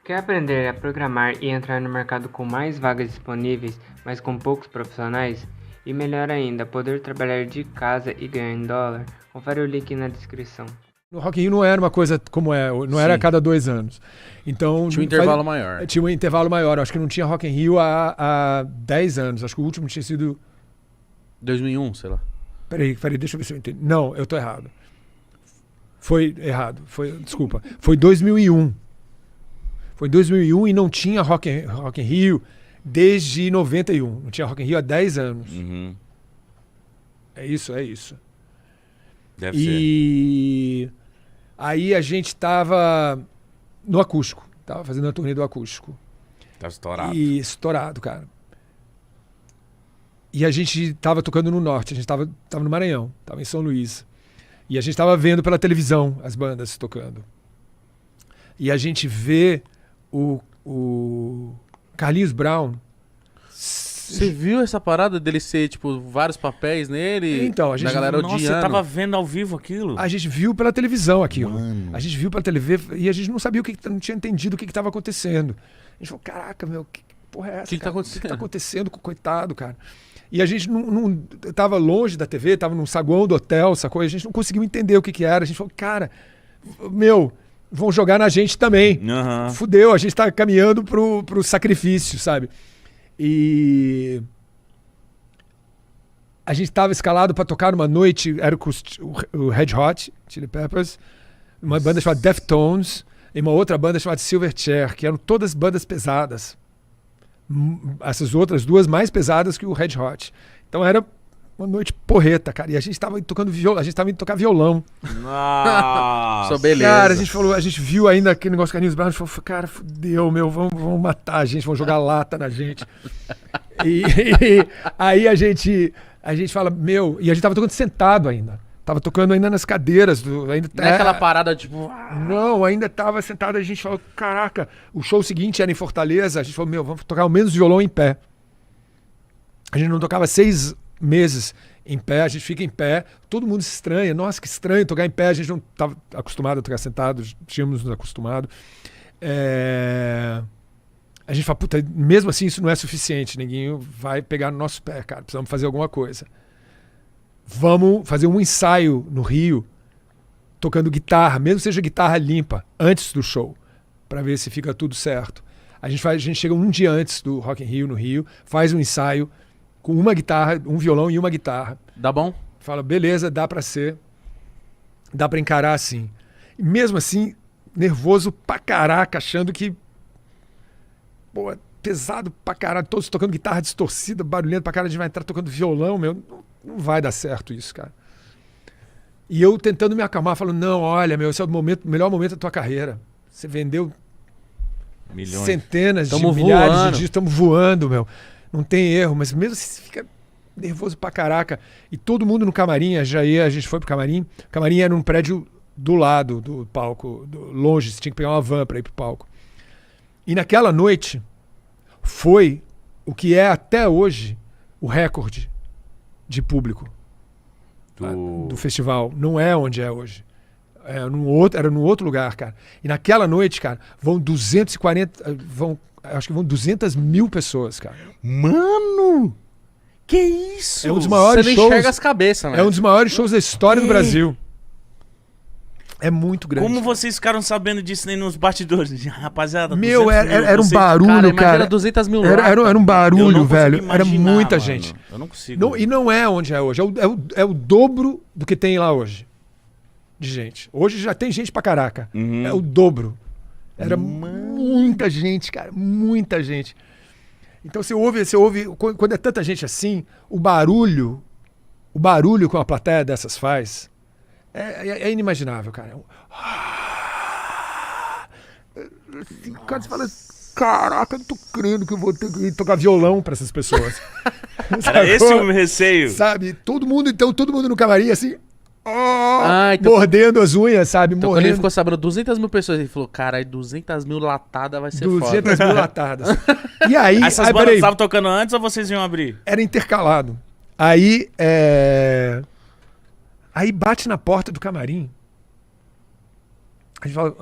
Quer aprender a programar e entrar no mercado com mais vagas disponíveis, mas com poucos profissionais? E melhor ainda, poder trabalhar de casa e ganhar em dólar? Confere o link na descrição. No Rock in Rio não era uma coisa como é, não era a cada 2 anos. Então, tinha um intervalo maior. Tinha um intervalo maior. Acho que não tinha Rock in Rio há 10 anos. Acho que o último tinha sido... 2001, sei lá. Peraí, deixa eu ver se eu entendo. Não, eu tô errado. Foi errado. Desculpa. Foi 2001. Foi 2001 e não tinha Rock in Rio desde 91. Não tinha Rock in Rio há 10 anos. Uhum. É isso. Deve E aí a gente tava no acústico. Tava fazendo a turnê do acústico. Tá estourado. E estourado, cara. E a gente tava tocando no norte. A gente tava no Maranhão. Tava em São Luís. E a gente tava vendo pela televisão as bandas tocando. E a gente vê o Carlinhos Brown. Você viu essa parada dele ser, tipo, vários papéis nele? Então, a gente... Da galera odiando. Nossa, você tava vendo ao vivo aquilo? A gente viu pela televisão aquilo. Mano. A gente viu pela TV e a gente não sabia não tinha entendido o que estava acontecendo. A gente falou, caraca, meu, que porra é essa? O que tá acontecendo? O que tá acontecendo com o coitado, cara? E a gente não tava longe da TV, tava num saguão do hotel, sacou? E a gente não conseguiu entender o que era. A gente falou, cara, meu, vão jogar na gente também. Uhum. Fudeu, a gente tá caminhando pro sacrifício, sabe? E a gente tava escalado para tocar numa noite, era o Red Hot Chili Peppers, uma banda chamada Deftones e uma outra banda chamada Silverchair, que eram todas bandas pesadas. Essas outras duas mais pesadas que o Red Hot. Então era uma noite porreta, cara. E a gente tava tocando violão, a gente tava indo tocar violão. Nossa. Só beleza. Cara, a gente viu ainda aquele negócio do Carlinhos Brown, a gente falou, cara, fudeu, meu, vão matar a gente, vão jogar lata na gente. E aí a gente fala, meu, e a gente tava tocando sentado ainda. Tava tocando ainda nas cadeiras. Ainda, Não é aquela parada, tipo... Não, ainda tava sentado, a gente falou, caraca, o show seguinte era em Fortaleza, a gente falou, meu, vamos tocar ao menos violão em pé. A gente não tocava 6 meses em pé, a gente fica em pé, todo mundo se estranha, nossa, que estranho tocar em pé, a gente não estava acostumado a tocar sentado, tínhamos nos acostumado. A gente fala, puta, mesmo assim isso não é suficiente, ninguém vai pegar no nosso pé, cara, precisamos fazer alguma coisa. Vamos fazer um ensaio no Rio, tocando guitarra, mesmo que seja guitarra limpa, antes do show, para ver se fica tudo certo. A gente chega um dia antes do Rock in Rio, no Rio, faz um ensaio com uma guitarra, um violão e uma guitarra. Dá bom? Fala, beleza, dá pra encarar assim. E mesmo assim, nervoso pra caraca, achando que, pô, é pesado pra caralho, todos tocando guitarra distorcida, barulhento pra caralho, a gente vai entrar tocando violão, meu, não vai dar certo isso, cara. E eu tentando me acalmar, falando, não, olha, meu, esse é o melhor momento da tua carreira. Você vendeu Milhões. centenas Tamo de milhares voando. de discos, estamos voando, meu. Não tem erro, mas mesmo assim você fica nervoso pra caraca. E todo mundo no camarim, a gente foi pro camarim. O camarim era num prédio do lado do palco, longe, você tinha que pegar uma van pra ir pro palco. E naquela noite foi o que é até hoje o recorde de público do festival. Não é onde é hoje. Era num outro lugar, cara. E naquela noite, cara, acho que vão 200 mil pessoas, cara. Mano! Que isso? É um dos maiores Você nem shows. enxerga as cabeças, né? É um dos maiores shows da história do Brasil. É muito grande. Como vocês ficaram sabendo disso aí nos bastidores? Rapaziada, Meu, 200 mil, era um vocês- barulho, Cara, imagina cara. 200 mil lá. Era um Eu não barulho, consigo velho. Era imaginar, muita mano. gente. Eu não consigo. Não, e não é onde é hoje. É o dobro do que tem lá hoje. De gente. Hoje já tem gente pra caraca. Uhum. É o dobro. Era muita gente, cara. Muita gente. Então você ouve, quando é tanta gente assim, o barulho que uma plateia dessas faz é inimaginável, cara. Cara, você fala, caraca, eu não tô crendo que eu vou ter que tocar violão pra essas pessoas. Era esse o meu receio. Sabe? Todo mundo no camarim, assim, Então, mordendo as unhas, sabe? então quando ele Morrendo. ficou sabendo 200 mil pessoas, ele falou, cara, 200 mil latadas vai ser 200 foda. mil latadas. E aí, Essas bandas estavam tocando antes ou vocês iam abrir? era intercalado. Aí bate na porta do camarim A gente fala,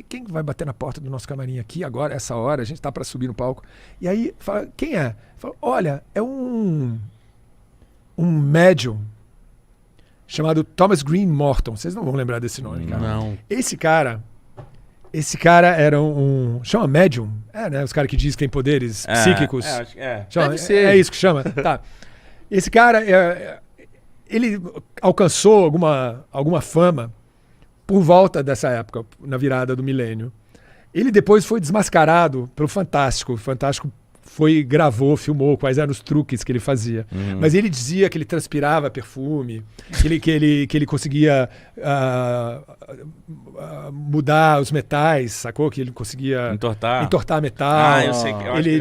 quem vai bater na porta do nosso camarim aqui agora, essa hora? A gente tá para subir no palco. E aí, fala, quem é? Fala, olha, é um médium chamado Thomas Green Morton. Vocês não vão lembrar desse nome, cara. Não. Esse cara era chama médium? É, né? Os caras que dizem que tem poderes psíquicos. Acho que é. Chama, Deve ser. é isso que chama. Tá. Esse cara, ele alcançou alguma fama por volta dessa época, na virada do milênio. Ele depois foi desmascarado pelo Fantástico. O Fantástico gravou, filmou quais eram os truques que ele fazia. Mas ele dizia que ele transpirava perfume, que ele conseguia mudar os metais, sacou? Que ele conseguia entortar metal. Eu sei. Ele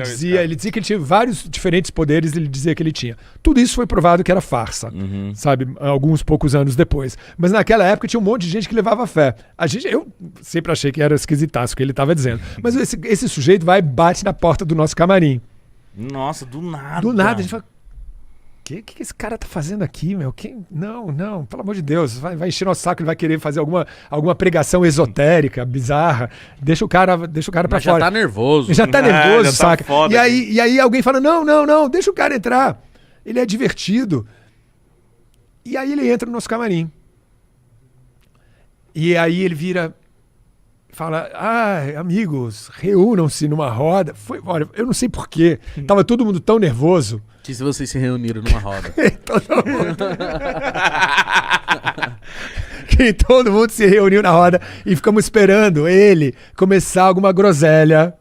dizia que ele tinha vários diferentes poderes, ele dizia que ele tinha. Tudo isso foi provado que era farsa, sabe? Alguns poucos anos depois. Mas naquela época tinha um monte de gente que levava fé. Eu sempre achei que era esquisitaço o que ele estava dizendo. Mas esse sujeito vai e bate na porta do nosso camarim. Nossa, do nada. Do nada, a gente fala, o que esse cara tá fazendo aqui, meu? Não, pelo amor de Deus, vai encher nosso saco, ele vai querer fazer alguma pregação esotérica, bizarra. Deixa o cara pra Já fora. tá nervoso. Já tá nervoso, já tá saca? foda E aí alguém fala, não, deixa o cara entrar. Ele é divertido. E aí ele entra no nosso camarim. E aí ele vira... Fala, amigos, reúnam-se numa roda. Olha, eu não sei porquê. Tava todo mundo tão nervoso. Que se vocês se reuniram numa roda. Que todo mundo se reuniu na roda e ficamos esperando ele começar alguma groselha.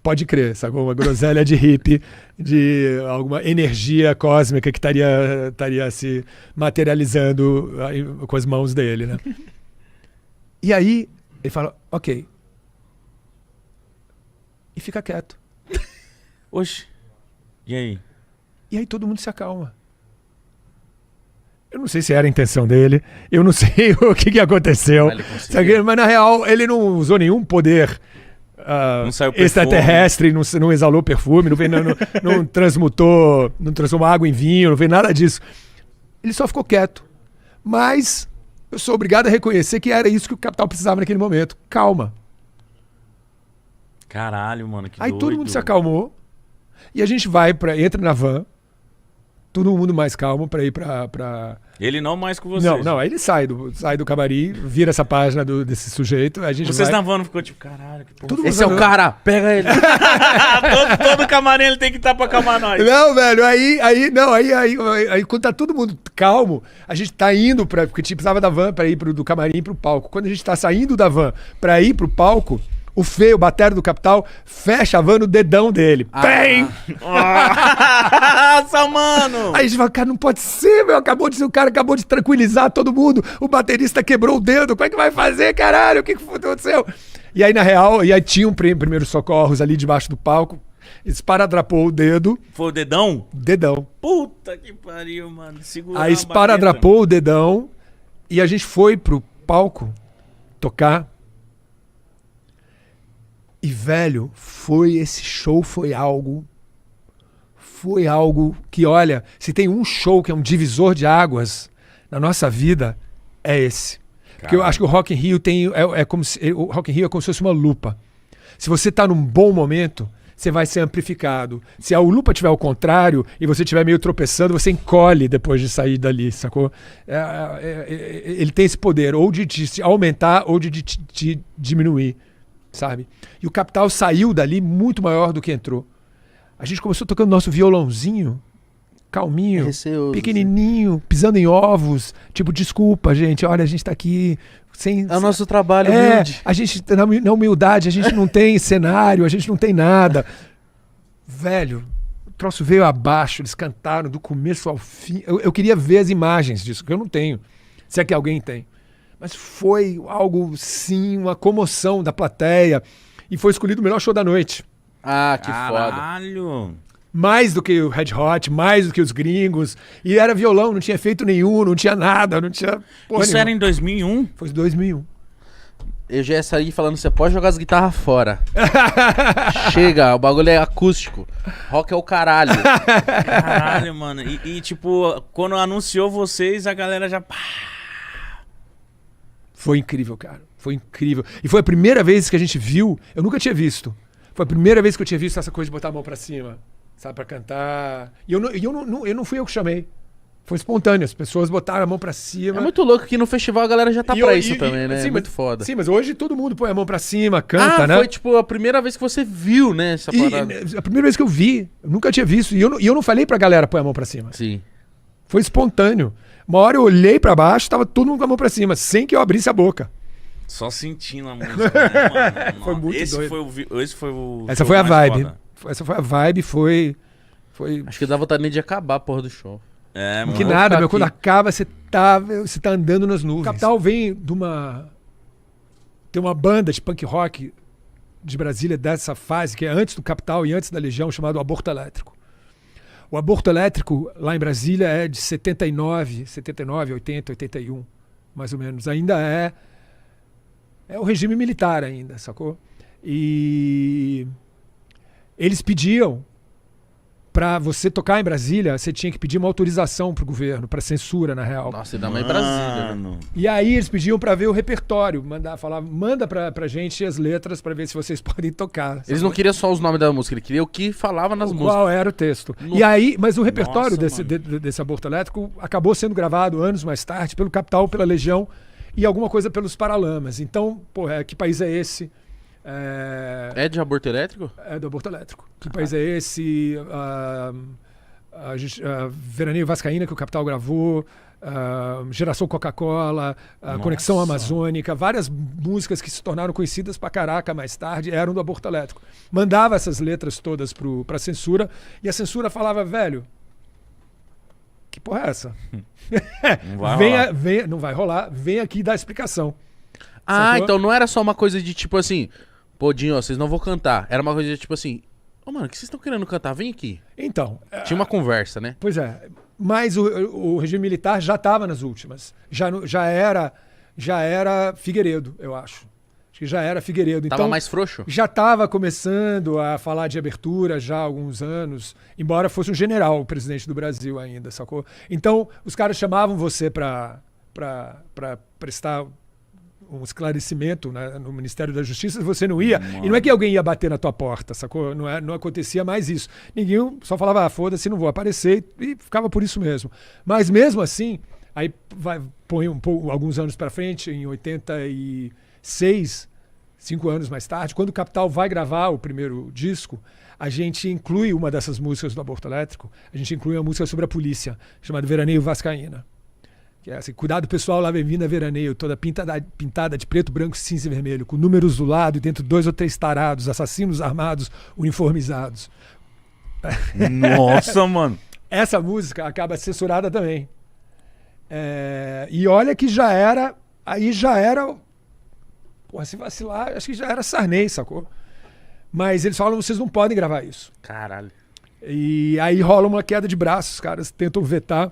Pode crer, sacou? Uma groselha de hippie, de alguma energia cósmica que estaria se materializando com as mãos dele, né? E aí, ele fala, ok. E fica quieto. Oxe. E aí? E aí todo mundo se acalma. Eu não sei se era a intenção dele, eu não sei o que aconteceu. Mas na real, ele não usou nenhum poder não saiu perfume. Extraterrestre, não exalou perfume, não transmutou água em vinho, não fez nada disso. Ele só ficou quieto. Mas... eu sou obrigado a reconhecer que era isso que o Capital precisava naquele momento. Calma. Caralho, mano, que Aí doido. todo mundo se acalmou. E a gente entra na van. Todo mundo mais calmo pra ir pra... Ele não mais com vocês. Não, aí ele sai do camarim, vira essa página desse sujeito. A gente Vocês vai... na van ficou tipo, caralho, que porra. Todo Esse é o cara, pega ele. todo camarim ele tem que estar pra acalmar nós. Não, velho, aí quando tá todo mundo calmo, a gente tá indo porque a gente precisava da van pra ir do camarim pro palco. Quando a gente tá saindo da van pra ir pro palco, o Feio, o batera do Capital, fecha a van no dedão dele. Bem! Nossa, mano! Aí a gente fala, cara, não pode ser, meu. O cara acabou de tranquilizar todo mundo. O baterista quebrou o dedo. Como é que vai fazer, caralho? O que aconteceu? E aí, na real, tinha um primeiro socorros ali debaixo do palco. Esparadrapou o dedo. Foi o dedão? Dedão. Puta que pariu, mano. Segura Aí esparadrapou o dedão. E a gente foi pro palco tocar. E, velho, esse show foi algo que, olha, se tem um show que é um divisor de águas na nossa vida, é esse. Porque eu acho que o Rock in Rio o Rock in Rio é como se fosse uma lupa. Se você tá num bom momento, você vai ser amplificado. Se a lupa tiver ao contrário e você estiver meio tropeçando, você encolhe depois de sair dali, sacou? Ele tem esse poder ou de te aumentar ou de te diminuir, sabe? E o Capital saiu dali muito maior do que entrou. A gente começou tocando nosso violãozinho, calminho, Receoso, pequenininho, pisando em ovos. Tipo, desculpa, gente, olha, a gente tá aqui sem... É o nosso trabalho humilde. A gente, na humildade, a gente não tem cenário, a gente não tem nada. Velho, o troço veio abaixo, eles cantaram do começo ao fim. Eu queria ver as imagens disso, que eu não tenho. Se é que alguém tem. Mas foi algo, sim, uma comoção da plateia. E foi escolhido o melhor show da noite. Ah, que foda. Caralho. Mais do que o Red Hot, mais do que os gringos. E era violão, não tinha efeito nenhum, não tinha nada, não tinha porra Isso nenhuma. era em 2001? Foi em 2001. Eu já ia sair falando, você pode jogar as guitarras fora. Chega, o bagulho é acústico. Rock é o caralho. Caralho, mano. E tipo, quando anunciou vocês, a galera já... Foi incrível, cara. Foi incrível. E foi a primeira vez que a gente viu, eu nunca tinha visto. Foi a primeira vez que eu tinha visto essa coisa de botar a mão pra cima, sabe, pra cantar. E eu não fui eu que chamei. Foi espontâneo, as pessoas botaram a mão pra cima. É muito louco que no festival a galera já tá pra isso também, né? Sim, É muito foda. Sim, mas hoje todo mundo põe a mão pra cima, canta, né? Foi tipo a primeira vez que você viu, né, essa parada. A primeira vez que eu vi, eu nunca tinha visto. E eu não falei pra galera pôr a mão pra cima. Sim. Foi espontâneo. Uma hora eu olhei pra baixo, tava todo mundo com a mão pra cima, sem que eu abrisse a boca. Só sentindo a música, né, mano? Foi muito esse doido. Esse foi o Essa show foi a mais vibe. foda. Essa foi a vibe, foi... Acho que dá vontade nem de acabar a porra do show. É, mano. Que Vamos nada, ficar meu. Quando aqui. acaba, você tá andando nas nuvens. O Capital vem de uma... Tem uma banda de punk rock de Brasília dessa fase, que é antes do Capital e antes da Legião, chamado Aborto Elétrico. O Aborto Elétrico, lá em Brasília, é de 79, 80, 81, mais ou menos. Ainda é o regime militar ainda, sacou? E eles pediam, para você tocar em Brasília, você tinha que pedir uma autorização pro governo, para censura, na real. Nossa, ainda mais em Brasília, né? Mano. E aí eles pediam para ver o repertório, manda pra gente as letras para ver se vocês podem tocar. Eles não queriam só os nomes da música, eles queriam o que falava nas músicas. Qual era o texto. No- E aí, mas o repertório Nossa, desse Aborto Elétrico acabou sendo gravado anos mais tarde pelo Capital, pela Legião e alguma coisa pelos Paralamas. Então, porra, que país é esse? É de aborto elétrico? É do Aborto Elétrico. Que país é esse? Veraneio Vascaína, que o Capital gravou. Geração Coca-Cola, Conexão Amazônica, várias músicas que se tornaram conhecidas pra caraca mais tarde eram do Aborto Elétrico. Mandava essas letras todas pra censura e a censura falava, velho, que porra é essa? Não vai rolar. Não vai rolar, vem aqui dar explicação. Ah, Sacou? então não era só uma coisa de tipo assim, pô, Dinho, ó, vocês não vão cantar. Era uma coisa de tipo assim, ô mano, o que vocês estão querendo cantar? Vem aqui. Então, Tinha uma conversa, né? pois é, mas o regime militar já estava nas últimas. Já era Figueiredo, eu acho. Acho que já era Figueiredo. Tava Então, mais frouxo? já estava começando a falar de abertura já há alguns anos, embora fosse um general o presidente do Brasil ainda, sacou? Então, os caras chamavam você para prestar um esclarecimento, né, no Ministério da Justiça, você não ia. E não é que alguém ia bater na tua porta, sacou? Não acontecia mais isso. Ninguém só falava, foda-se, não vou aparecer, e ficava por isso mesmo. Mas mesmo assim, aí põe alguns anos para frente, em 86, 5 anos mais tarde, quando o Capital vai gravar o primeiro disco, a gente inclui uma dessas músicas do Aborto Elétrico, a gente inclui uma música sobre a polícia, chamada Veraneio Vascaína. Que é assim, cuidado pessoal, lá bem-vindo a Veraneio, toda pintada de preto, branco, cinza e vermelho, com números do lado e dentro 2 ou 3 tarados, assassinos armados, uniformizados. Nossa, mano. Essa música acaba censurada também. E olha que já era... Porra, se vacilar, acho que já era Sarney, sacou? Mas eles falam, vocês não podem gravar isso. Caralho. E aí rola uma queda de braços, os caras tentam vetar.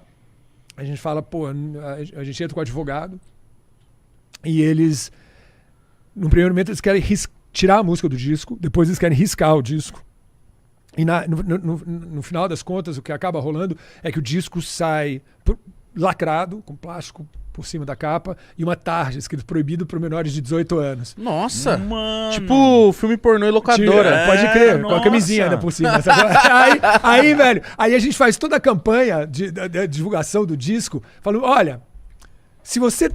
A gente fala, pô, a gente entra com o advogado e eles, no primeiro momento, eles querem tirar a música do disco, depois eles querem riscar o disco. E no final das contas, o que acaba rolando é que o disco sai lacrado, com plástico por cima da capa, e uma tarja escrito proibido para menores de 18 anos. Nossa! Mano. Tipo filme pornô e locadora. Pode crer, com a nossa. camisinha ainda por cima. Sabe? aí, velho, aí a gente faz toda a campanha de divulgação do disco, falando, olha, se você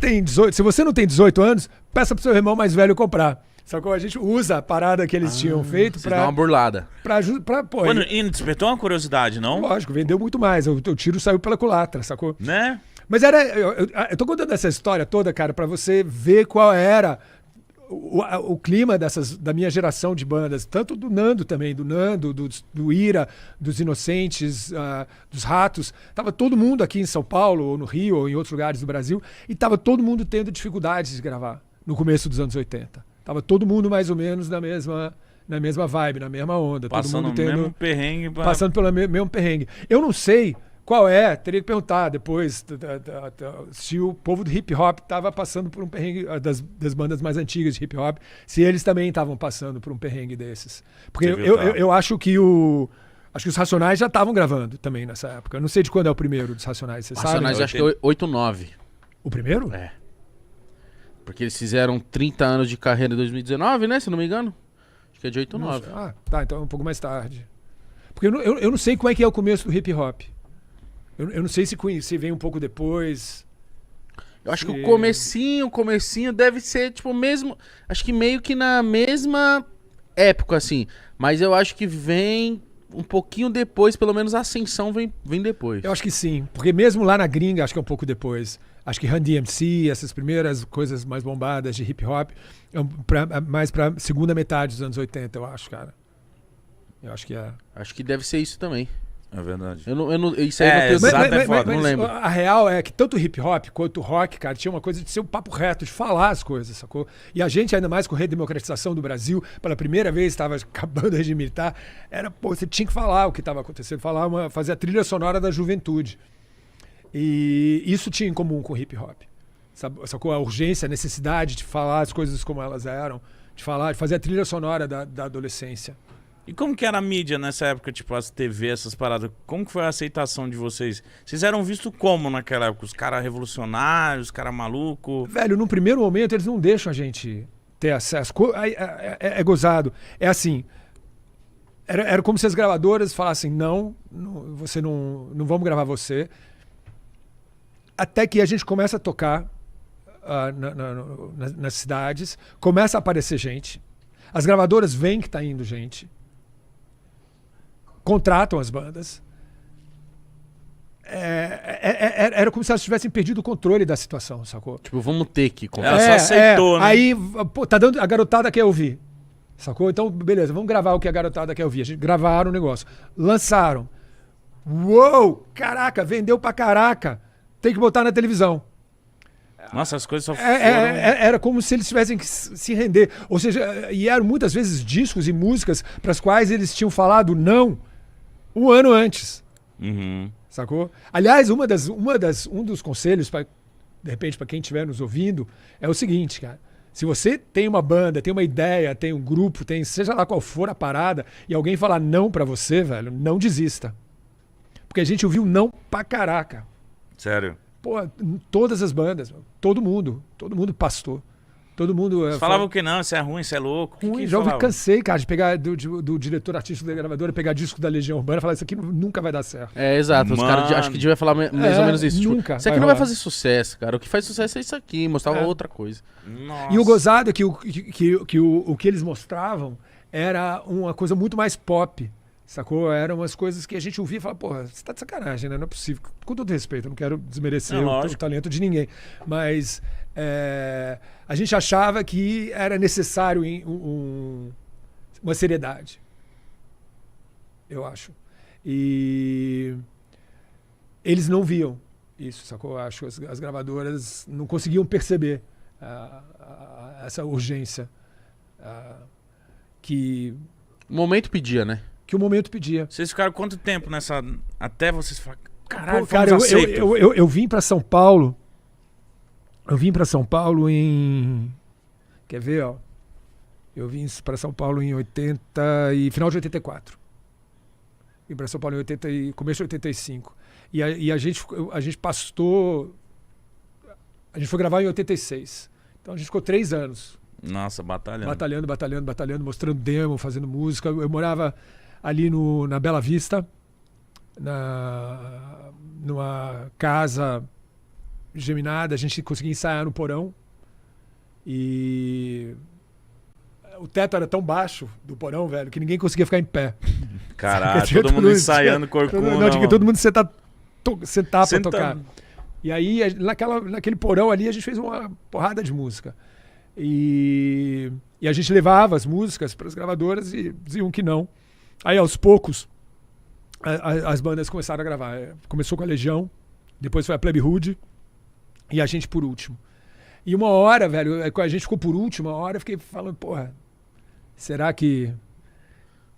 não tem 18 anos, peça pro seu irmão mais velho comprar. Sacou? A gente usa a parada que eles tinham feito Vocês dão uma burlada. pô, Mano, e não despertou uma curiosidade, não? lógico, vendeu muito mais. O tiro saiu pela culatra, sacou? Né? Mas eu tô contando essa história toda, cara, pra você ver qual era o clima da minha geração de bandas, tanto do Nando também, do Ira, dos Inocentes, dos Ratos. Tava todo mundo aqui em São Paulo, ou no Rio, ou em outros lugares do Brasil, e tava todo mundo tendo dificuldades de gravar no começo dos anos 80. Tava todo mundo mais ou menos na mesma vibe, na mesma onda. Passando todo mundo o mesmo perrengue. passando pelo mesmo perrengue. Eu não sei qual teria que perguntar depois se o povo do hip hop estava passando por um perrengue, das bandas mais antigas de hip hop, se eles também estavam passando por um perrengue desses. Porque eu acho que os Racionais já estavam gravando também nessa época. Eu não sei de quando é o primeiro dos Racionais, você sabe? Racionais, eu acho que é 8-9. O primeiro? É. Porque eles fizeram 30 anos de carreira em 2019, né? Se não me engano. Acho que é de 8 ou 9. Ah, tá, então é um pouco mais tarde. Porque eu não sei como é que é o começo do hip hop. Eu não sei se vem um pouco depois. Eu acho que o comecinho deve ser, tipo, mesmo... Acho que meio que na mesma época, assim. Mas eu acho que vem um pouquinho depois, pelo menos a ascensão vem depois. Eu acho que sim, porque mesmo lá na gringa, acho que é um pouco depois. Acho que Run DMC, essas primeiras coisas mais bombadas de hip hop, mais pra segunda metade dos anos 80, eu acho, cara. Eu acho que é. Acho que deve ser isso também. É verdade. Isso aí eu não tenho exato, é foda, não lembro. A real é que tanto o hip hop quanto o rock, cara, tinha uma coisa de ser um papo reto, de falar as coisas, sacou? E a gente, ainda mais com a redemocratização do Brasil, pela primeira vez estava acabando o regime militar, você tinha que falar o que estava acontecendo, fazer a trilha sonora da juventude. E isso tinha em comum com o hip hop. Sacou? A urgência, a necessidade de falar as coisas como elas eram, de fazer a trilha sonora da adolescência. E como que era a mídia nessa época, tipo as TV, essas paradas? Como que foi a aceitação de vocês? Vocês eram vistos como naquela época? Os caras revolucionários, os caras malucos? Velho, num primeiro momento eles não deixam a gente ter acesso. É gozado. É assim, era como se as gravadoras falassem, não vamos gravar você. Até que a gente começa a tocar nas cidades, começa a aparecer gente. As gravadoras veem que tá indo gente. Contratam as bandas. Era como se elas tivessem perdido o controle da situação, sacou? Tipo, vamos ter que comprar. Ela só aceitou, né? Aí, pô, tá dando, a garotada quer ouvir, sacou? Então, beleza, vamos gravar o que a garotada quer ouvir. A gente gravaram o negócio. Lançaram. Uou! Caraca, vendeu pra caraca. Tem que botar na televisão. Nossa, as coisas só foram... Era como se eles tivessem que se render. Ou seja, e eram muitas vezes discos e músicas para as quais eles tinham falado não um ano antes. Uhum. Sacou? Aliás, um dos conselhos, de repente, para quem estiver nos ouvindo, é o seguinte, cara. Se você tem uma banda, tem uma ideia, tem um grupo, seja lá qual for a parada, e alguém falar não para você, velho, não desista. Porque a gente ouviu não pra caraca. Sério? Pô, todas as bandas, todo mundo pastou. Todo mundo... Vocês falavam que não, isso é ruim, isso é louco. Ruim, já cansei, cara, de pegar do diretor artístico da gravadora, pegar disco da Legião Urbana e falar, isso aqui nunca vai dar certo. Exato, os caras acho que devia falar mais ou menos isso. Tipo, isso aqui não vai fazer sucesso, cara. O que faz sucesso é isso aqui, mostrava outra coisa. Nossa. E o gozado é que o que eles mostravam era uma coisa muito mais pop. Sacou? Eram umas coisas que a gente ouvia e falava, porra, você tá de sacanagem, né? Não é possível. Com todo respeito, eu não quero desmerecer o talento de ninguém. Mas a gente achava que era necessário uma seriedade. Eu acho. E eles não viam isso, sacou? Eu acho que as gravadoras não conseguiam perceber essa urgência que... O momento pedia, né? Que o momento pedia. Vocês ficaram quanto tempo nessa... Até vocês falarem, caralho, cara, eu vim pra São Paulo. Eu vim pra São Paulo em... Quer ver, ó? Eu vim pra São Paulo em final de 84. Vim pra São Paulo em começo de 85. E a gente pastou... A gente foi gravar em 86. Então a gente ficou 3 anos. Nossa, batalhando. Batalhando, mostrando demo, fazendo música. Eu morava ali na Bela Vista, numa casa geminada, a gente conseguia ensaiar no porão. E o teto era tão baixo do porão, velho, que ninguém conseguia ficar em pé. Caralho, todo mundo ensaiando corcunda. Não, tinha que todo mundo sentar pra tocar. E aí, naquele porão ali, a gente fez uma porrada de música. E a gente levava as músicas para as gravadoras e diziam que não. Aí, aos poucos, as bandas começaram a gravar. Começou com a Legião, depois foi a Plebe Rude e a gente por último. E uma hora, velho, a gente ficou por último, uma hora eu fiquei falando, porra, será que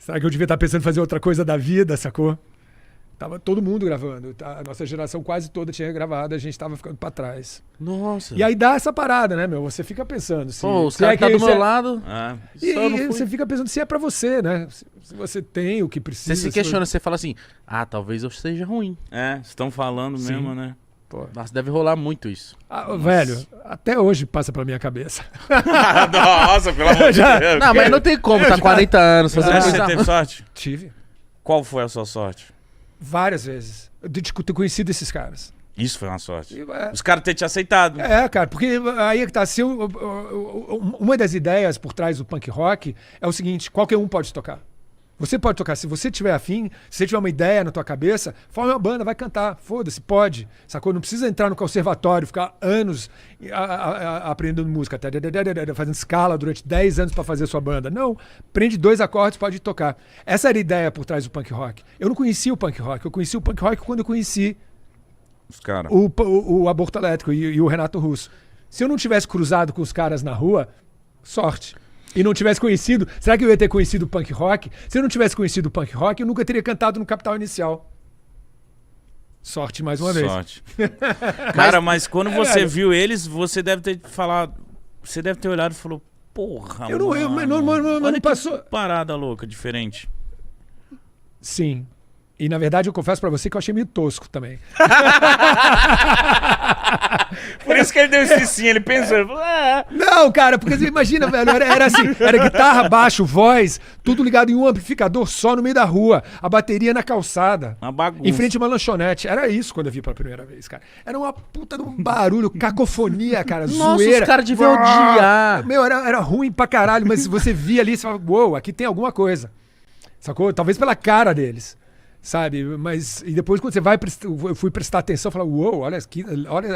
eu devia estar pensando em fazer outra coisa da vida, sacou? Tava todo mundo gravando. A nossa geração quase toda tinha gravado, a gente tava ficando pra trás. Nossa. E aí dá essa parada, né, meu? Você fica pensando. Os caras tá do meu lado. E você fica pensando se é pra você, né? Se você tem o que precisa. Você se questiona, você fala assim, talvez eu seja ruim. Vocês estão falando mesmo, né? Pô. Nossa, deve rolar muito isso. Velho, até hoje passa pela minha cabeça. Nossa, pelo amor de Deus. Não, mas não tem como, tá 40 anos fazendo Você coisa teve sorte? Tive. Qual foi a sua sorte? Várias vezes. Eu ter conhecido esses caras. Isso foi uma sorte. E, Os caras terem te aceitado. cara, porque aí é que tá. Uma das ideias por trás do punk rock é o seguinte: qualquer um pode tocar. Você pode tocar. Se você tiver afim, se você tiver uma ideia na tua cabeça, forma uma banda, vai cantar. Foda-se, pode. Sacou? Não precisa entrar no conservatório, ficar anos aprendendo música, fazendo escala durante 10 anos pra fazer a sua banda. Não. Prende 2 acordes, pode tocar. Essa era a ideia por trás do punk rock. Eu não conhecia o punk rock. Eu conheci o punk rock quando eu conheci Os caras. o Aborto Elétrico e o Renato Russo. Se eu não tivesse cruzado com os caras na rua, sorte. E não tivesse conhecido... Será que eu ia ter conhecido o punk rock? Se eu não tivesse conhecido o punk rock, eu nunca teria cantado no Capital Inicial. Sorte, mais uma vez. Sorte. Cara, mas quando você viu eles, você deve ter falado... Você deve ter olhado e falou... Porra, não passou... parada louca, diferente. Sim. E, na verdade, eu confesso pra você que eu achei meio tosco também. Por isso que ele deu esse sim, ele pensou, ele falou, Não, cara, porque você imagina, velho, era assim, era guitarra, baixo, voz, tudo ligado em um amplificador só no meio da rua, a bateria na calçada, uma bagunça. em frente a uma lanchonete. Era isso quando eu vi pela primeira vez, cara. Era uma puta de um barulho, cacofonia, cara, Nossa, zoeira. os caras deviam odiar. Meu, era ruim pra caralho, mas você via ali, você falava, uou, aqui tem alguma coisa. Sacou? Talvez pela cara deles. Sabe? Mas e depois quando você vai, eu fui prestar atenção, falar, uou, olha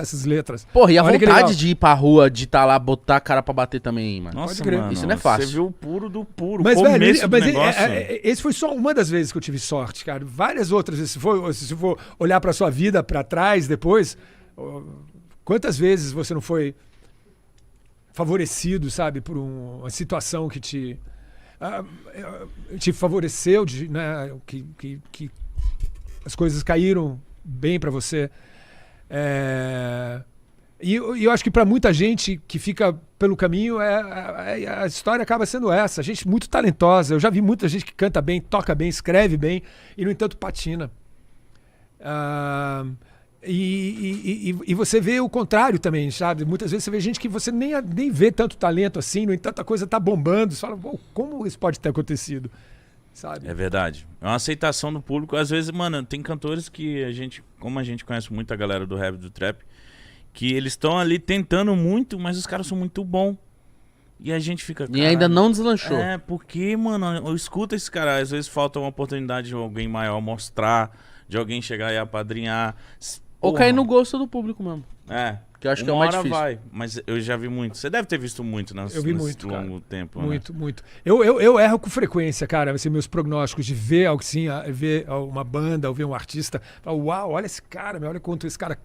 essas letras. Porra, e a Olha que legal. vontade de ir pra rua, de estar lá, botar a cara pra bater também, mano. Nossa, crer. mano, Isso não é fácil. Você viu o puro do puro, Mas, o começo velho, do negócio. esse foi só uma das vezes que eu tive sorte, cara. Várias outras vezes. Se for olhar pra sua vida pra trás depois, quantas vezes você não foi favorecido, sabe, por uma situação que te favoreceu, né, que as coisas caíram bem pra você. E eu acho que pra muita gente que fica pelo caminho, a história acaba sendo essa. Gente muito talentosa. Eu já vi muita gente que canta bem, toca bem, escreve bem e, no entanto, patina. E você vê o contrário também, sabe? Muitas vezes você vê gente que você nem vê tanto talento assim, no entanto, a coisa tá bombando. Você fala, como isso pode ter acontecido? Sabe? É verdade. É uma aceitação do público. Às vezes, mano, tem cantores que como a gente conhece muito a galera do rap, do trap, que eles estão ali tentando muito, mas os caras são muito bons. E a gente fica... E ainda não deslanchou. Porque, mano, eu escuto esse cara. Às vezes falta uma oportunidade de alguém maior mostrar, de alguém chegar e apadrinhar. Ou cair no gosto do público mesmo. Que eu acho que é o mais hora difícil. vai, mas eu já vi muito. Você deve ter visto muito Eu vi muito, longo tempo. Muito, muito. Eu erro com frequência, cara, assim, meus prognósticos de ver algo assim, ver uma banda, ou ver um artista, falar, uau, olha esse cara, olha quanto esse cara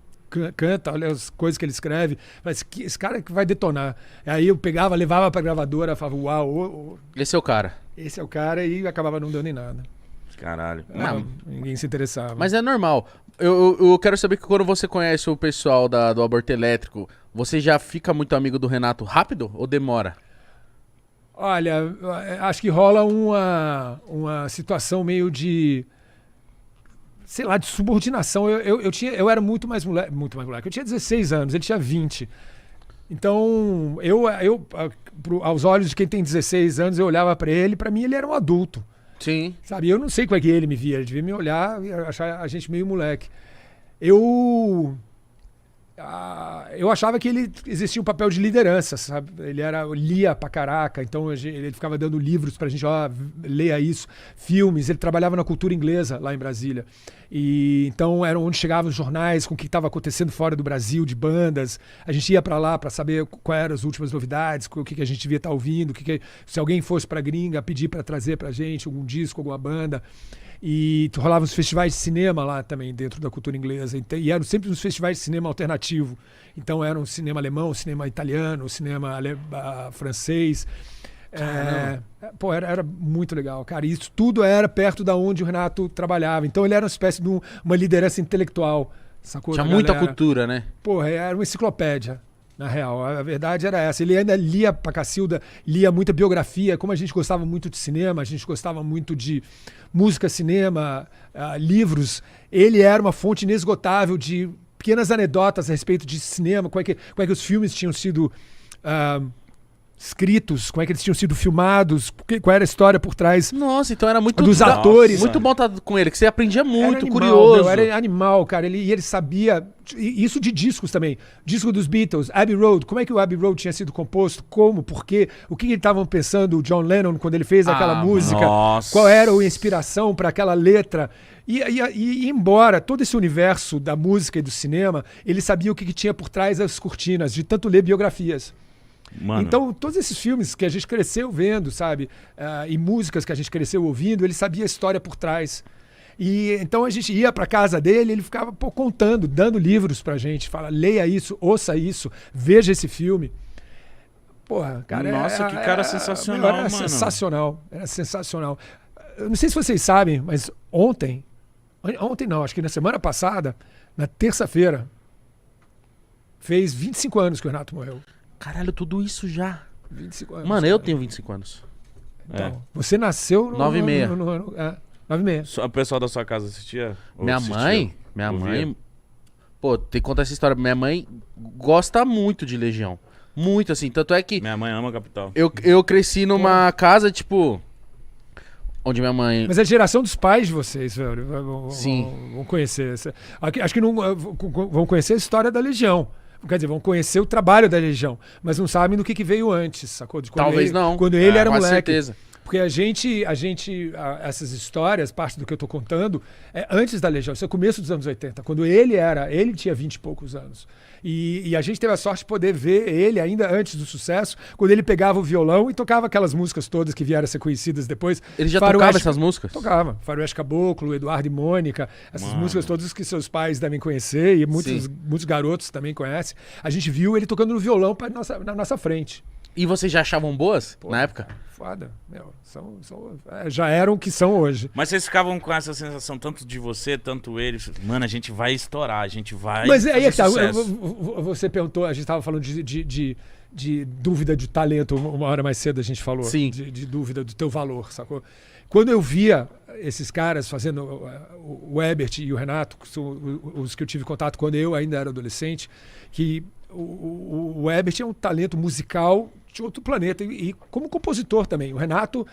canta, olha as coisas que ele escreve, mas esse cara que vai detonar. Aí eu pegava, levava pra gravadora, falava, uau, esse é o cara. Esse é o cara, e acabava não dando em nada. Caralho. Ninguém se interessava. Mas é normal. Eu quero saber que quando você conhece o pessoal do Aborto Elétrico, você já fica muito amigo do Renato rápido ou demora? Olha, acho que rola uma situação meio de, sei lá, de subordinação. Eu era muito mais moleque. Eu tinha 16 anos, ele tinha 20. Então, aos olhos de quem tem 16 anos, eu olhava pra ele, pra mim ele era um adulto. Sim. Sabe, eu não sei como é que ele me via, ele devia me olhar e achar a gente meio moleque. Eu achava que ele existia um papel de liderança, sabe? Ele lia pra caraca, então ele ficava dando livros pra gente, leia isso, filmes, ele trabalhava na cultura inglesa lá em Brasília. E então era onde chegavam os jornais com o que estava acontecendo fora do Brasil, de bandas. A gente ia pra lá pra saber quais eram as últimas novidades, o que a gente devia estar ouvindo, se alguém fosse pra gringa, pedir pra trazer pra gente algum disco, alguma banda. E rolava os festivais de cinema lá também, dentro da cultura inglesa. E eram sempre uns festivais de cinema alternativo. Então era um cinema alemão, cinema italiano, cinema francês. Era muito legal, cara. E isso tudo era perto da onde o Renato trabalhava. Então ele era uma espécie de uma liderança intelectual. Sacou? Tinha muita cultura, né? Era uma enciclopédia. Na real, a verdade era essa. Ele ainda lia pra Cacilda, lia muita biografia. Como a gente gostava muito de cinema, a gente gostava muito de música, cinema, livros. Ele era uma fonte inesgotável porque pequenas anedotas a respeito de cinema, como é que os filmes tinham sido escritos, como é que eles tinham sido filmados, qual era a história por trás Nossa, então era muito... dos atores. Muito bom estar com ele, que você aprendia muito, Era animal, curioso. meu, era animal, cara. Ele sabia. Isso de discos também. Disco dos Beatles, Abbey Road. Como é que o Abbey Road tinha sido composto? Como? Por quê? O que estavam pensando o John Lennon quando ele fez aquela música? nossa. Qual era a inspiração para aquela letra? E embora todo esse universo da música e do cinema, ele sabia o que tinha por trás das cortinas, de tanto ler biografias. Mano, Então, todos esses filmes que a gente cresceu vendo, sabe? E músicas que a gente cresceu ouvindo, ele sabia a história por trás. E então a gente ia pra casa dele, ele ficava contando, dando livros pra gente. Fala, leia isso, ouça isso, veja esse filme. Porra, cara. Nossa, que cara sensacional, era mano. sensacional. Era sensacional. Eu não sei se vocês sabem, mas ontem não, acho que na semana passada, na terça-feira, fez 25 anos que o Renato morreu. Caralho, tudo isso já. 25 anos. Mano, eu cara. tenho 25 anos. Então, você nasceu no 9h30. 9h30. o pessoal da sua casa assistia? Ou Minha assistia? mãe... Pô, tem que contar essa história. Minha mãe gosta muito de Legião. Muito, assim. Tanto é que Minha mãe ama Capital. eu cresci numa casa, tipo... Onde minha mãe... Mas é a geração dos pais de vocês, velho. Sim. Vão conhecer. Acho que não vão conhecer a história da Legião. Quer dizer, vão conhecer o trabalho da Legião, mas não sabem do que veio antes, sacou? De quando Talvez ele, não. Quando ele era com moleque. certeza. Porque essas histórias, parte do que eu tô contando, é antes da Legião, isso é o começo dos anos 80, quando ele tinha 20 e poucos anos. E a gente teve a sorte de poder ver ele ainda antes do sucesso, quando ele pegava o violão e tocava aquelas músicas todas que vieram a ser conhecidas depois. Ele já tocava essas músicas? Tocava. Faroeste Caboclo, Eduardo e Mônica, essas Mano. músicas todas que seus pais devem conhecer e muitos garotos também conhecem. A gente viu ele tocando no violão na nossa frente. E vocês já achavam boas na época? Foda, meu. Já eram o que são hoje. Mas vocês ficavam com essa sensação, tanto de você, tanto ele. Mano, a gente vai estourar, a gente vai. Mas aí é que tá. sucesso. Você perguntou, a gente estava falando de dúvida de talento, uma hora mais cedo a gente falou. Sim. De dúvida do teu valor, sacou? Quando eu via esses caras fazendo o Ebert e o Renato, que são os que eu tive contato quando eu ainda era adolescente, que o Ebert é um talento musical de outro planeta e como compositor também. O Renato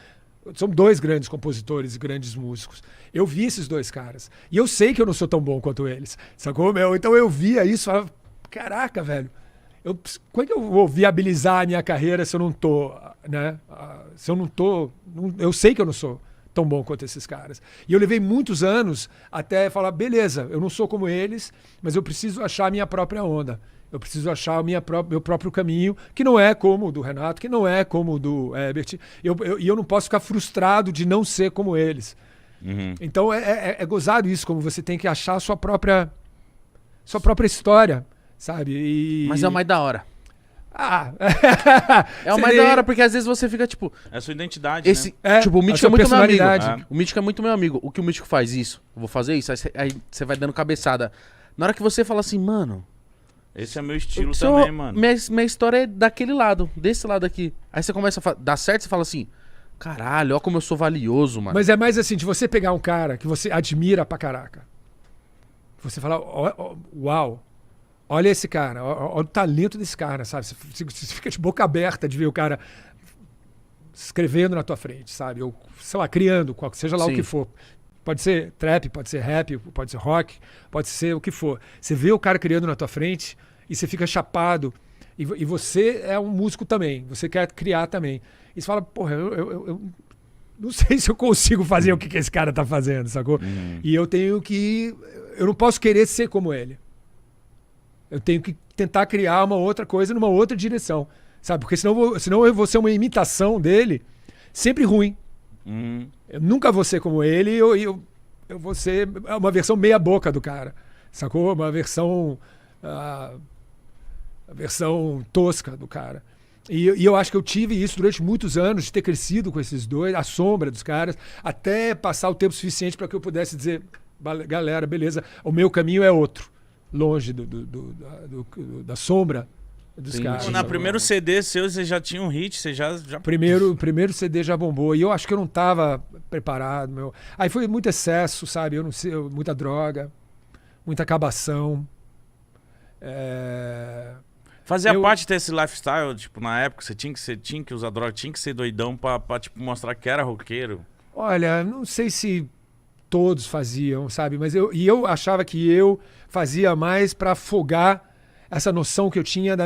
são dois grandes compositores e grandes músicos. Eu vi esses dois caras e eu sei que eu não sou tão bom quanto eles, sacou, meu? Então eu via isso e falava, caraca, velho, como é que eu vou viabilizar a minha carreira se eu não tô, né? Se eu não tô, eu sei que eu não sou tão bom quanto esses caras. E eu levei muitos anos até falar, beleza, eu não sou como eles, mas eu preciso achar a minha própria onda. Eu preciso achar meu próprio caminho, que não é como o do Renato, que não é como o do Ebert. E eu não posso ficar frustrado de não ser como eles. Uhum. Então é gozado isso, como você tem que achar a sua própria história, sabe? Mas é o mais da hora. Ah! É o mais da hora, porque às vezes você fica, tipo... É a sua identidade, né? Tipo, o a Mítico sua é muito meu amigo. personalidade. O Mítico é muito meu amigo. O que o Mítico faz isso? Eu vou fazer isso? Aí você vai dando cabeçada. Na hora que você fala assim, mano... Esse é meu estilo se eu- também, mano. Minha história é daquele lado, desse lado aqui. Aí você começa a dar certo, você fala assim... Caralho, ó como eu sou valioso, mano. Mas é mais assim, de você pegar um cara que você admira pra caraca. Você fala, uau, olha esse cara, olha o talento desse cara, sabe? Você fica de boca aberta de ver o cara escrevendo na tua frente, sabe? Ou, sei lá, criando, seja lá Sim. o que for. Pode ser trap, pode ser rap, pode ser rock, pode ser o que for. Você vê o cara criando na tua frente e você fica chapado. E você é um músico também, você quer criar também. E você fala, porra, eu não sei se eu consigo fazer o que esse cara tá fazendo, sacou? E eu tenho que... Eu não posso querer ser como ele. Eu tenho que tentar criar uma outra coisa numa outra direção, sabe? Porque senão eu vou ser uma imitação dele, sempre ruim. Uhum. Eu nunca vou ser como ele, eu vou ser uma versão meia boca do cara, sacou? Uma versão... a versão tosca do cara. E eu acho que eu tive isso durante muitos anos, de ter crescido com esses dois, a sombra dos caras, até passar o tempo suficiente para que eu pudesse dizer, galera, beleza, o meu caminho é outro, longe da sombra dos Sim. caras. Na primeiro CD seu, você já tinha um hit, você já... O primeiro CD já bombou, e eu acho que eu não estava preparado, meu. Aí foi muito excesso, sabe? Eu não sei, muita droga, muita acabação. Fazia parte desse lifestyle, tipo, na época, você tinha que usar droga, tinha que ser doidão pra tipo, mostrar que era roqueiro. Olha, não sei se todos faziam, sabe? Mas eu achava que eu fazia mais para afogar essa noção que eu tinha de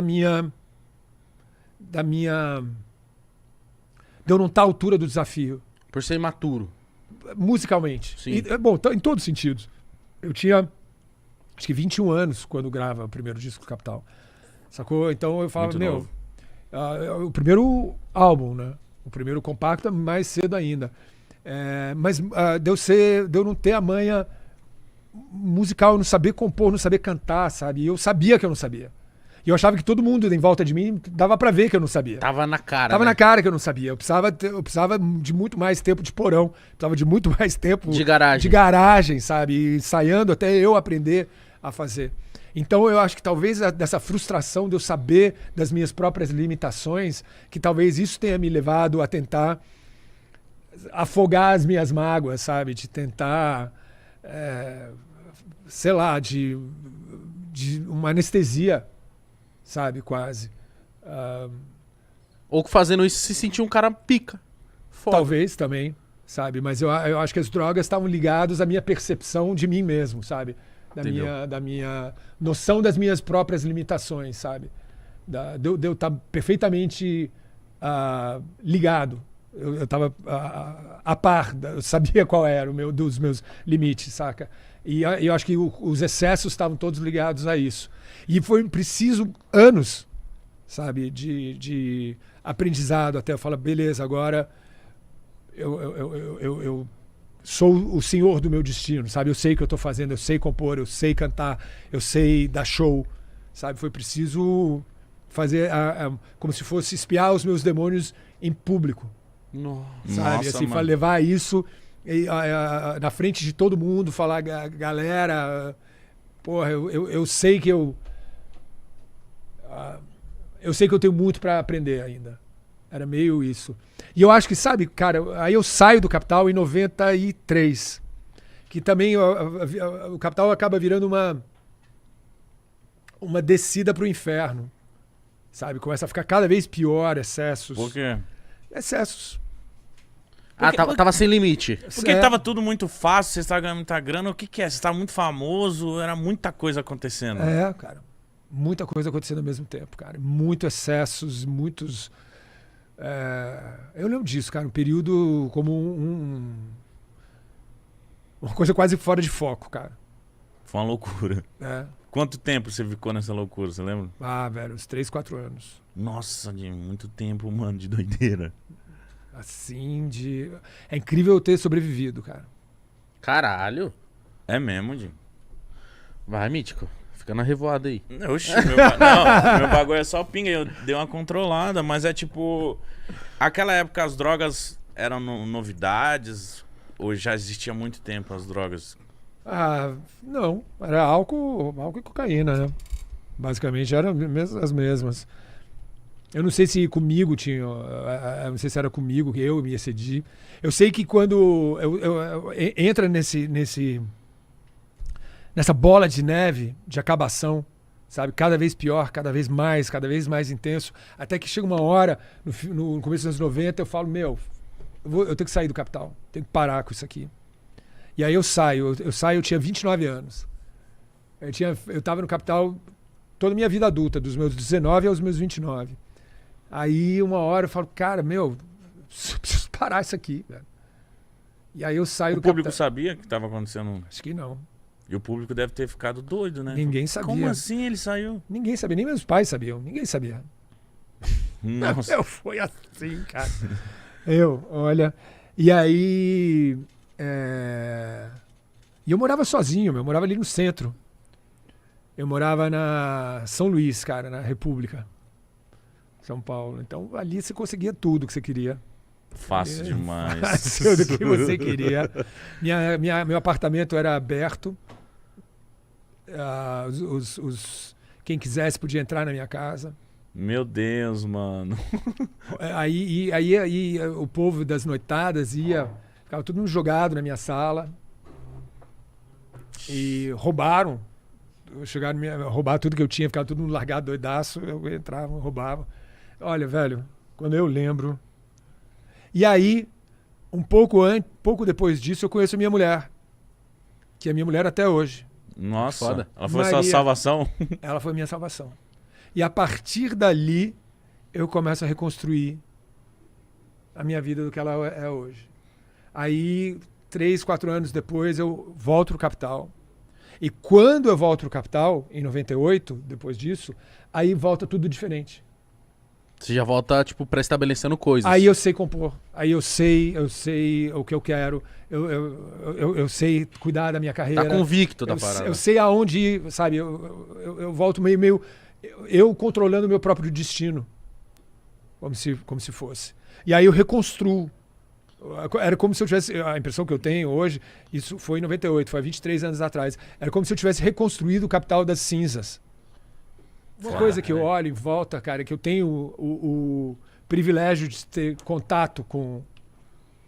eu não estar à altura do desafio. Por ser imaturo. Musicalmente. Sim. Bom, em todos os sentidos. Eu tinha, acho que 21 anos quando grava o primeiro disco do Capital. Sacou? Então eu falava, Muito novo. O primeiro álbum, né? O primeiro compacto mais cedo ainda. Mas de eu não ter a manha musical, não saber compor, não saber cantar, sabe? E eu sabia que eu não sabia. E eu achava que todo mundo em volta de mim dava pra ver que eu não sabia. Tava na cara. Tava né? na cara que eu não sabia. Eu precisava de muito mais tempo de porão. Precisava de muito mais tempo De garagem. De garagem, sabe? E ensaiando até eu aprender a fazer. Então eu acho que talvez dessa frustração de eu saber das minhas próprias limitações, que talvez isso tenha me levado a tentar afogar as minhas mágoas, sabe? De tentar, sei lá, de uma anestesia, sabe? Quase. Ou fazendo isso se sentir um cara pica. Foda. Talvez também, sabe? Mas eu acho que as drogas estavam ligadas à minha percepção de mim mesmo, sabe? Da minha noção das minhas próprias limitações, sabe? De eu estar perfeitamente ligado. Eu estava a par, eu sabia qual era dos meus limites, saca? E eu acho que os excessos estavam todos ligados a isso. E foi preciso anos, sabe, de aprendizado até eu falar, beleza, agora eu sou o senhor do meu destino, sabe? Eu sei o que eu estou fazendo, eu sei compor, eu sei cantar, eu sei dar show, sabe? Foi preciso fazer como se fosse espiar os meus demônios em público. Nossa. Sabe? Assim, mano. levar isso na frente de todo mundo, falar, galera, porra, eu sei que eu sei que eu tenho muito para aprender ainda. Era meio isso. E eu acho que, sabe, cara, aí eu saio do Capital em 93, que também o Capital acaba virando uma descida pro inferno, sabe? Começa a ficar cada vez pior, excessos. Por quê? Excessos. Tava sem limite. Porque tava tudo muito fácil, você estava ganhando muita grana. O que que é? Você estava muito famoso, era muita coisa acontecendo. Cara. Muita coisa acontecendo ao mesmo tempo, cara. Muitos excessos, muitos... eu lembro disso, cara. Um período como uma coisa quase fora de foco, cara. Foi uma loucura. Quanto tempo você ficou nessa loucura, você lembra? Velho, uns 3, 4 anos. Nossa, de muito tempo, mano, de doideira. Assim, É incrível eu ter sobrevivido, cara. Caralho. É mesmo, Jim? Vai, Mítico. Fica na revoada aí. Oxi, meu bagulho é só pinga. Eu dei uma controlada, mas é tipo... Aquela época as drogas eram novidades? Ou já existia há muito tempo as drogas? Não. Era álcool e cocaína, né? Basicamente eram as mesmas. Eu não sei se comigo tinha... Eu não sei se era comigo que eu me excedi. Eu sei que quando entra nessa bola de neve, de acabação, sabe? Cada vez pior, cada vez mais intenso. Até que chega uma hora, no começo dos anos 90, eu falo, eu tenho que sair do Capital. Tenho que parar com isso aqui. E aí eu saio, eu tinha 29 anos. Eu estava no Capital toda a minha vida adulta, dos meus 19 aos meus 29. Aí uma hora eu falo, cara, preciso parar isso aqui, velho. E aí eu saio do Capital. O público sabia que estava acontecendo? Acho que não. E o público deve ter ficado doido, né? Ninguém sabia. Como assim ele saiu? Ninguém sabia, nem meus pais sabiam. Ninguém sabia. Nossa. Foi assim, cara. Olha... E aí... E eu morava sozinho, eu morava ali no centro. Eu morava na São Luís, cara, na República. São Paulo. Então ali você conseguia tudo que você queria. Fácil demais. Fácil do que você queria. Meu apartamento era aberto. Quem quisesse podia entrar na minha casa. Meu Deus, mano. Aí o povo das noitadas ficava todo mundo jogado na minha sala. E roubaram chegaram a roubar tudo que eu tinha, ficava tudo largado, doidaço, eu entrava, roubava. Olha, velho, quando eu lembro... E aí, pouco depois disso, eu conheço a minha mulher, que é minha mulher até hoje. Nossa, Foda. ela foi Maria. sua salvação? Ela foi minha salvação. E a partir dali, eu começo a reconstruir a minha vida do que ela é hoje. Aí, 3, 4 anos depois, eu volto pro Capital. E quando eu volto pro Capital, em 98, depois disso, aí volta tudo diferente. Você já volta, tipo, pré-estabelecendo coisas. Aí eu sei compor. Aí eu sei o que eu quero. Eu sei cuidar da minha carreira. Tá convicto da eu, parada. eu sei aonde ir, sabe? Eu volto meio... Eu controlando o meu próprio destino. Como se fosse. E aí eu reconstruo. Era como se eu tivesse... A impressão que eu tenho hoje, isso foi em 98, foi há 23 anos atrás. Era como se eu tivesse reconstruído o Capital das cinzas. Uma coisa que eu olho em volta, cara, que eu tenho o privilégio de ter contato com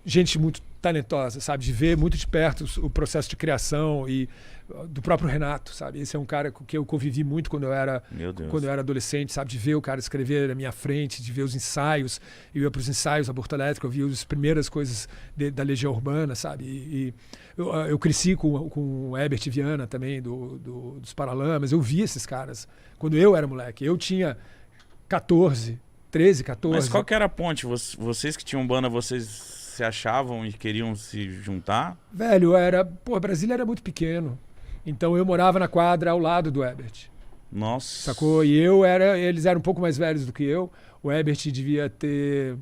gente muito talentosa, sabe? De ver muito de perto o processo de criação e do próprio Renato, sabe? Esse é um cara com que eu convivi muito quando eu era adolescente, sabe? De ver o cara escrever na minha frente, de ver os ensaios. Eu ia para os ensaios Aborto Elétrico, eu via as primeiras coisas da Legião Urbana, sabe? E eu cresci com o Herbert Viana também, dos Paralamas. Eu vi esses caras quando eu era moleque. Eu tinha 13, 14. Mas qual que era a ponte? Vocês que tinham banda, vocês se achavam e queriam se juntar? Velho, Brasília era muito pequeno. Então eu morava na quadra ao lado do Herbert. Nossa. Sacou? E eles eram um pouco mais velhos do que eu. O Herbert devia ter,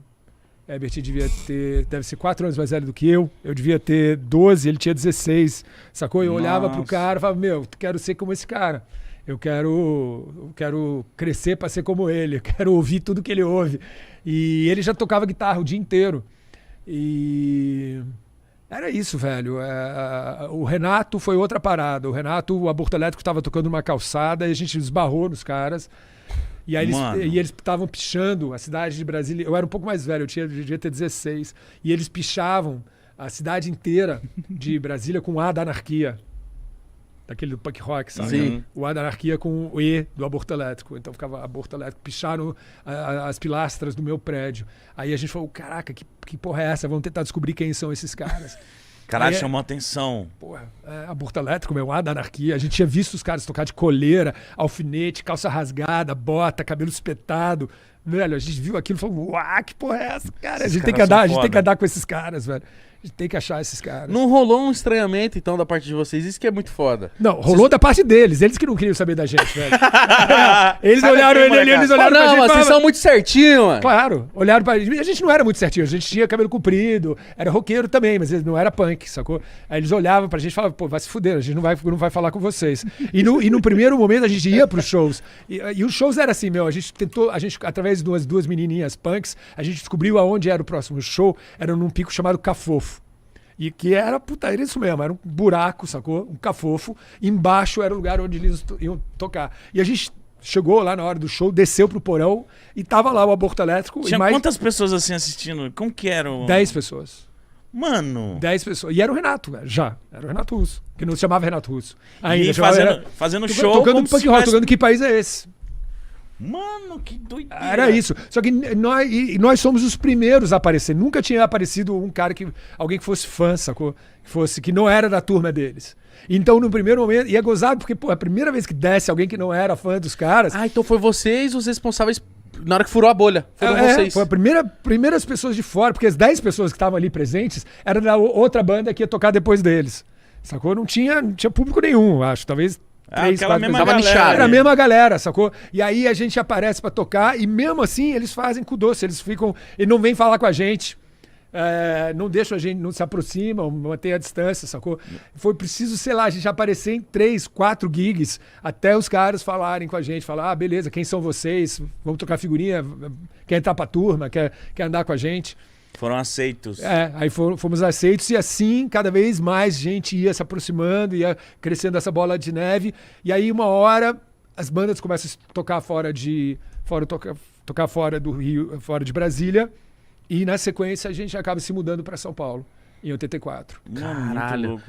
deve ser 4 anos mais velho do que eu. Eu devia ter 12, ele tinha 16. Sacou? Eu olhava pro cara e falava, meu, quero ser como esse cara. Eu quero crescer para ser como ele. Eu quero ouvir tudo que ele ouve. E ele já tocava guitarra o dia inteiro. E era isso, velho. O Renato foi outra parada. O Aborto Elétrico estava tocando numa calçada e a gente esbarrou nos caras. E aí eles estavam pichando a cidade de Brasília. Eu era um pouco mais velho, eu devia ter 16. E eles pichavam a cidade inteira de Brasília com o A da Anarquia. Daquele do punk rock, sabe? Sim. O A da Anarquia com o E do Aborto Elétrico. Então ficava Aborto Elétrico. Picharam as pilastras do meu prédio. Aí a gente falou, caraca, que porra é essa? Vamos tentar descobrir quem são esses caras. Caralho, chamou atenção. Porra, Aborto Elétrico, meu, A da Anarquia. A gente tinha visto os caras tocar de coleira, alfinete, calça rasgada, bota, cabelo espetado. Velho, a gente viu aquilo e falou, uau, que porra é essa, cara? A gente tem que andar com esses caras, velho. A gente tem que achar esses caras. Não rolou um estranhamento, então, da parte de vocês? Isso que é muito foda. Não, rolou da parte deles. Eles que não queriam saber da gente, velho. Eles Sai olharam daqui, ele, eles molecada. olharam pra Não, gente. mas vocês falavam, são muito certinhos, mano. claro, olharam pra gente. A gente não era muito certinho. A gente tinha cabelo comprido, era roqueiro também, mas não era punk, sacou? Aí eles olhavam pra gente e falavam, pô, vai se fuder, a gente não vai falar com vocês. E no primeiro momento a gente ia pros shows. E os shows era assim, meu, a gente através de duas menininhas punks, a gente descobriu aonde era o próximo show, era num pico chamado Cafofo. E que era, era isso mesmo, era um buraco, sacou? Um cafofo. Embaixo era o lugar onde eles iam tocar. E a gente chegou lá na hora do show, desceu pro porão e tava lá o Aborto Elétrico. Tinha e mais quantas pessoas assim assistindo? Como que era? 10 pessoas. Mano. 10 pessoas. E era o Renato, velho, já. Era o Renato Russo. Que não se chamava Renato Russo. Ainda E chamava fazendo show. tocando como punk se rock, tivesse- tocando Que País é Esse? Mano, que doideira. Era isso. Só que nós somos os primeiros a aparecer. Nunca tinha aparecido alguém que fosse fã, sacou? Que não era da turma deles. Então, no primeiro momento, e é gozado porque, pô, a primeira vez que desce alguém que não era fã dos caras. Ah, então foi vocês os responsáveis na hora que furou a bolha. Foram vocês. Foi a primeiras pessoas de fora, porque as 10 pessoas que estavam ali presentes eram da outra banda que ia tocar depois deles. Sacou? Não tinha público nenhum, acho. Talvez. Aquela mesma Tava galera. nichado. Era a mesma galera, sacou? E aí a gente aparece pra tocar e mesmo assim eles fazem com doce, eles não vêm falar com a gente, não deixam a gente, não se aproximam, mantém a distância, sacou? Foi preciso, sei lá, a gente aparecer em 3, 4 gigs até os caras falarem com a gente, falar, beleza, quem são vocês? Vamos tocar figurinha, quer entrar pra turma, quer andar com a gente. Foram aceitos. Aí fomos aceitos e assim cada vez mais gente ia se aproximando, ia crescendo essa bola de neve. E aí uma hora as bandas começam a tocar tocar fora do Rio, fora de Brasília. E na sequência a gente acaba se mudando para São Paulo, em 84. Mano, muito Caralho. louco.